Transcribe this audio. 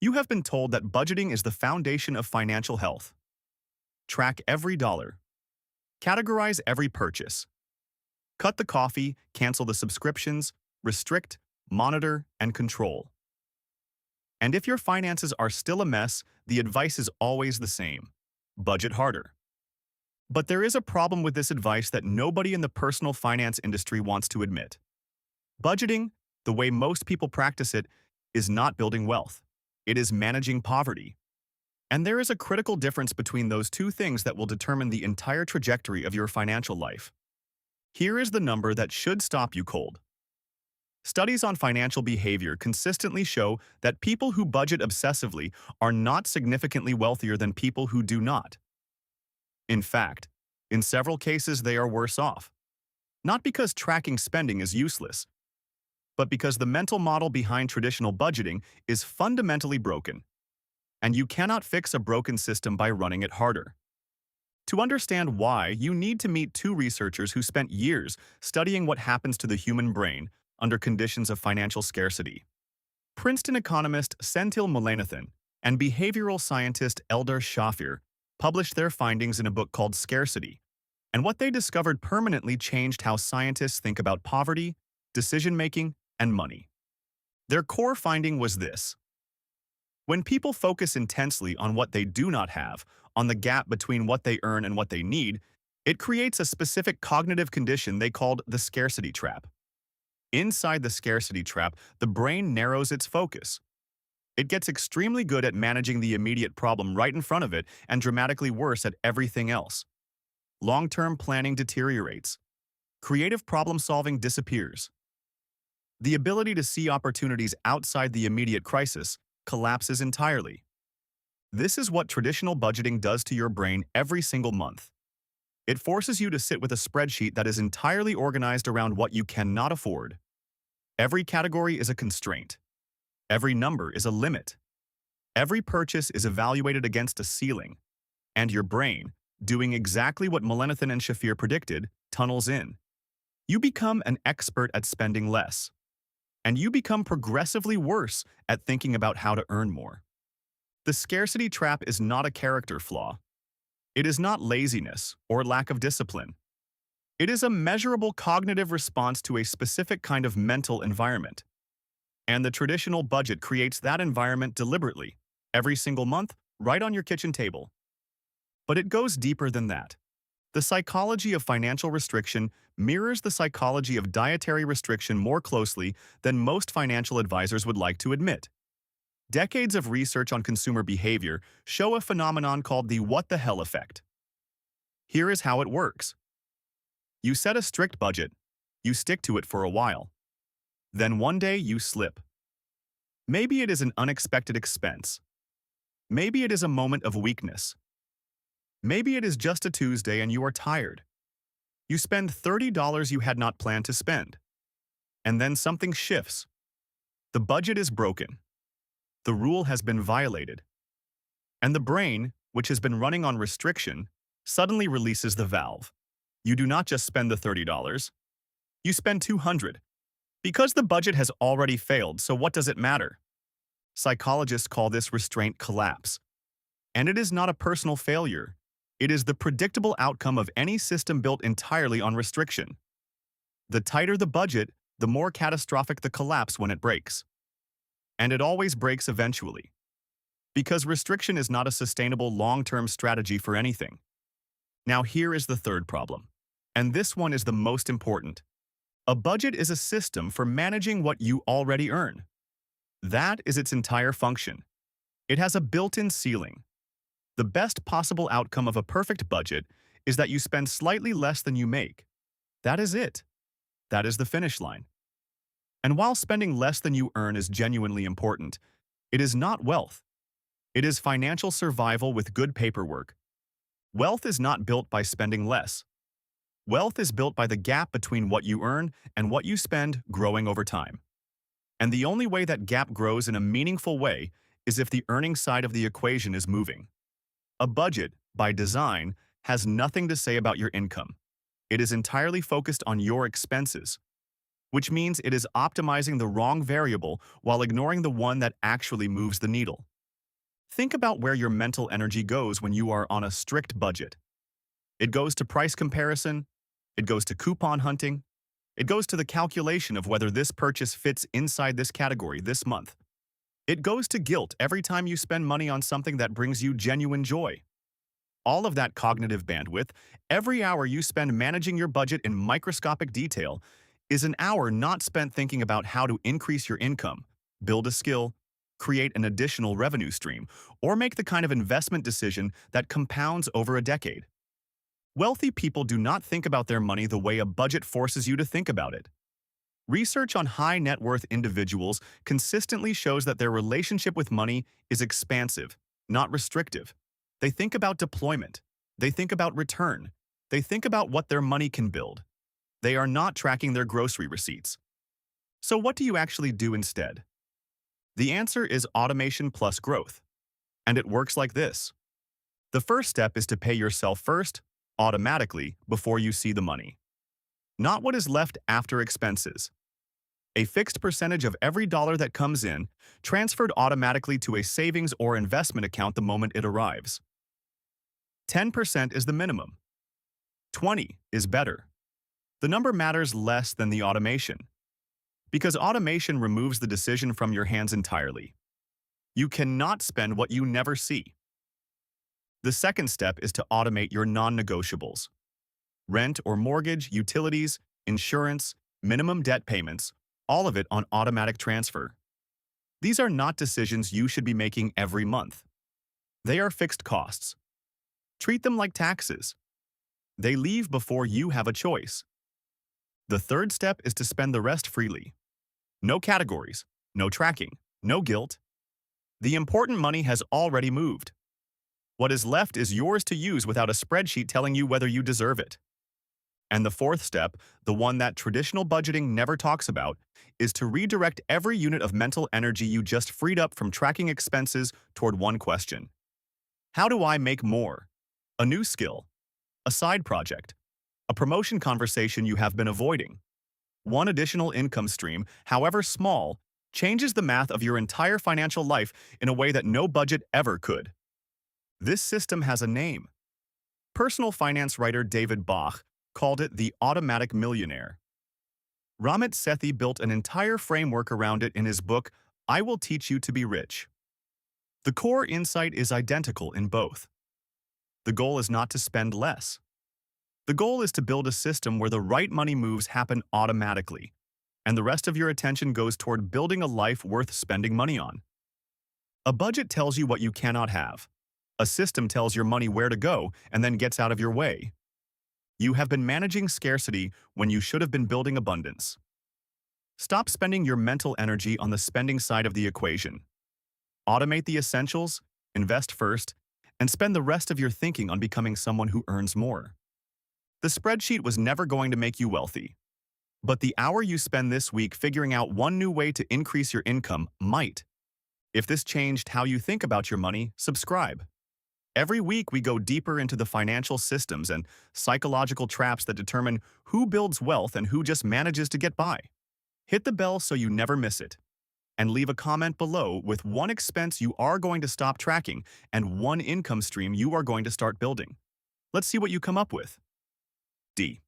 You have been told that budgeting is the foundation of financial health. Track every dollar. Categorize every purchase. Cut the coffee, cancel the subscriptions, restrict, monitor, and control. And if your finances are still a mess, the advice is always the same. Budget harder. But there is a problem with this advice that nobody in the personal finance industry wants to admit. Budgeting, the way most people practice it, is not building wealth. It is managing poverty. And there is a critical difference between those two things that will determine the entire trajectory of your financial life. Here is the number that should stop you cold. Studies on financial behavior consistently show that people who budget obsessively are not significantly wealthier than people who do not. In fact, in several cases they are worse off. Not because tracking spending is useless, but because the mental model behind traditional budgeting is fundamentally broken, and you cannot fix a broken system by running it harder. To understand why, you need to meet two researchers who spent years studying what happens to the human brain under conditions of financial scarcity. Princeton economist Senthil Mullainathan and behavioral scientist Eldar Shafir published their findings in a book called Scarcity, and what they discovered permanently changed how scientists think about poverty, decision-making, and money. Their core finding was this: when people focus intensely on what they do not have, on the gap between what they earn and what they need, it creates a specific cognitive condition they called the scarcity trap. Inside the scarcity trap, the brain narrows its focus. It gets extremely good at managing the immediate problem right in front of it and dramatically worse at everything else. Long-term planning deteriorates. Creative problem-solving disappears. The ability to see opportunities outside the immediate crisis collapses entirely. This is what traditional budgeting does to your brain every single month. It forces you to sit with a spreadsheet that is entirely organized around what you cannot afford. Every category is a constraint. Every number is a limit. Every purchase is evaluated against a ceiling. And your brain, doing exactly what Mullainathan and Shafir predicted, tunnels in. You become an expert at spending less. And you become progressively worse at thinking about how to earn more. The scarcity trap is not a character flaw. It is not laziness or lack of discipline. It is a measurable cognitive response to a specific kind of mental environment. And the traditional budget creates that environment deliberately, every single month, right on your kitchen table. But it goes deeper than that. The psychology of financial restriction mirrors the psychology of dietary restriction more closely than most financial advisors would like to admit. Decades of research on consumer behavior show a phenomenon called the what the hell effect. Here is how it works. You set a strict budget. You stick to it for a while. Then one day you slip. Maybe it is an unexpected expense. Maybe it is a moment of weakness. Maybe it is just a Tuesday and you are tired. You spend $30 you had not planned to spend. And then something shifts. The budget is broken. The rule has been violated. And the brain, which has been running on restriction, suddenly releases the valve. You do not just spend the $30. You spend $200. Because the budget has already failed, so what does it matter? Psychologists call this restraint collapse. And it is not a personal failure. It is the predictable outcome of any system built entirely on restriction. The tighter the budget, the more catastrophic the collapse when it breaks. And it always breaks eventually. Because restriction is not a sustainable long-term strategy for anything. Now here is the third problem. And this one is the most important. A budget is a system for managing what you already earn. That is its entire function. It has a built-in ceiling. The best possible outcome of a perfect budget is that you spend slightly less than you make. That is it. That is the finish line. And while spending less than you earn is genuinely important, it is not wealth. It is financial survival with good paperwork. Wealth is not built by spending less. Wealth is built by the gap between what you earn and what you spend growing over time. And the only way that gap grows in a meaningful way is if the earning side of the equation is moving. A budget, by design, has nothing to say about your income. It is entirely focused on your expenses, which means it is optimizing the wrong variable while ignoring the one that actually moves the needle. Think about where your mental energy goes when you are on a strict budget. It goes to price comparison, it goes to coupon hunting, it goes to the calculation of whether this purchase fits inside this category this month. It goes to guilt every time you spend money on something that brings you genuine joy. All of that cognitive bandwidth, every hour you spend managing your budget in microscopic detail, is an hour not spent thinking about how to increase your income, build a skill, create an additional revenue stream, or make the kind of investment decision that compounds over a decade. Wealthy people do not think about their money the way a budget forces you to think about it. Research on high net worth individuals consistently shows that their relationship with money is expansive, not restrictive. They think about deployment. They think about return. They think about what their money can build. They are not tracking their grocery receipts. So what do you actually do instead? The answer is automation plus growth. And it works like this. The first step is to pay yourself first, automatically, before you see the money. Not what is left after expenses. A fixed percentage of every dollar that comes in, transferred automatically to a savings or investment account the moment it arrives. 10% is the minimum. 20 is better. The number matters less than the automation, because automation removes the decision from your hands entirely. You cannot spend what you never see. The second step is to automate your non-negotiables. Rent or mortgage, utilities, insurance, minimum debt payments, all of it on automatic transfer. These are not decisions you should be making every month. They are fixed costs. Treat them like taxes. They leave before you have a choice. The third step is to spend the rest freely. No categories, no tracking, no guilt. The important money has already moved. What is left is yours to use without a spreadsheet telling you whether you deserve it. And the fourth step, the one that traditional budgeting never talks about, is to redirect every unit of mental energy you just freed up from tracking expenses toward one question. How do I make more? A new skill, a side project, a promotion conversation you have been avoiding. One additional income stream, however small, changes the math of your entire financial life in a way that no budget ever could. This system has a name. Personal finance writer David Bach called it the automatic millionaire. Ramit Sethi built an entire framework around it in his book, I Will Teach You to Be Rich. The core insight is identical in both. The goal is not to spend less. The goal is to build a system where the right money moves happen automatically, and the rest of your attention goes toward building a life worth spending money on. A budget tells you what you cannot have. A system tells your money where to go and then gets out of your way. You have been managing scarcity when you should have been building abundance. Stop spending your mental energy on the spending side of the equation. Automate the essentials, invest first, and spend the rest of your thinking on becoming someone who earns more. The spreadsheet was never going to make you wealthy. But the hour you spend this week figuring out one new way to increase your income might. If this changed how you think about your money, subscribe. Every week we go deeper into the financial systems and psychological traps that determine who builds wealth and who just manages to get by. Hit the bell so you never miss it. And leave a comment below with one expense you are going to stop tracking and one income stream you are going to start building. Let's see what you come up with. D.